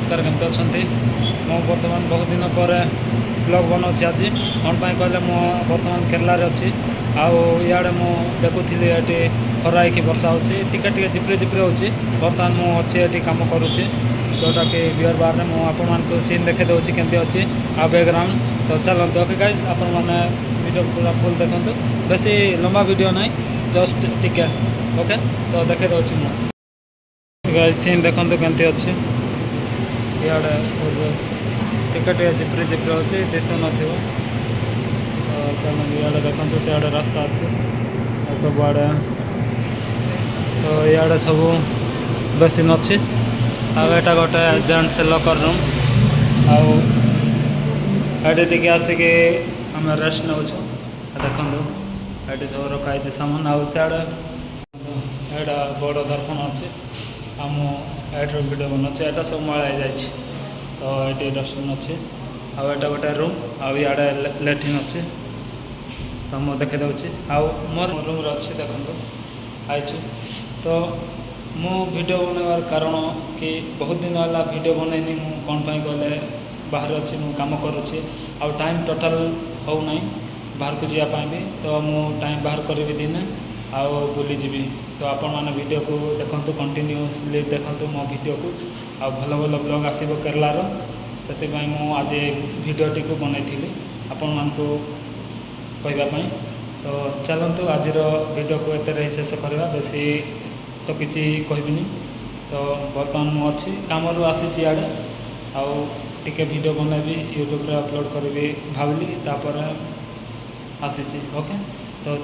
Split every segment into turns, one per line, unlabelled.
नमस्कार केमती अच्छा मु बर्तमान बहुत दिन पर ब्लॉग बनाऊँगी आज कौन पाई कहले मु बर्तमान केरलारे अच्छी आड़े मु देखुली ये खरा होगी वर्षा होके झिप्रे झिप्रे हो बर्तमान मुझे ये कम करुच्ची जोटा कि बियर बार में मुझे सीन देखे दूसरी केमती अच्छी आ बैकग्राउंड तो चलते ओके गाइस आपण मैंने वीडियो पूरा फुल देखते बेसी लंबा वीडियो ना जस्ट टिके ओके तो देखे दूसरी मुझे सीन देखते केमती अच्छी इे सब टिके झिप्री झिप्री अच्छे दिशु न तो चलो इे देखते सियाड़े रास्ता अच्छे सब आड़े तो इे सब बेसी नची आटा गोटे जेंट्स लकर रूम आटे आसिक आम रेस्ट नौ देखु ये सब रखाई सामान आड़े एटा बड़ दर्पण अच्छे आम एट्र वीडियो बनाऊँ यहाँ सब मळा जा तो ये डस्टबिन अच्छे आटा गोटे रूम आड़े लैट्रिन अच्छे तो मुझे देखे दूसरी मोर रूम अच्छी देखो आई तो मु वीडियो बनवार कारण कि बहुत दिन है वीडियो बनईनी मु कौन पाई कहले बाहर अच्छी मु काम करुच्ची आ टाइम टोटाल हो ना बाहर को जावाई भी तो मु टाइम बाहर करी दिने आउ बुलीजी तो आपण मैंने वीडियो को देखते कंटिन्यूसली देखते मो वीडियो को आ भल भल ब्लॉग आसब केरलार से आज वीडियोटी को बनई आपण मानक कहवाई तो चलतु आज वीडियो को एत शेष करवा बेसी तो किसी कहबिनी तो बर्तमान मुझे कम आसी आड़े आउ टिके वीडियो बनैबी यूट्यूब अपलोड करी भाविली तापर आसी ओके तो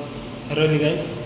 रही गाइस।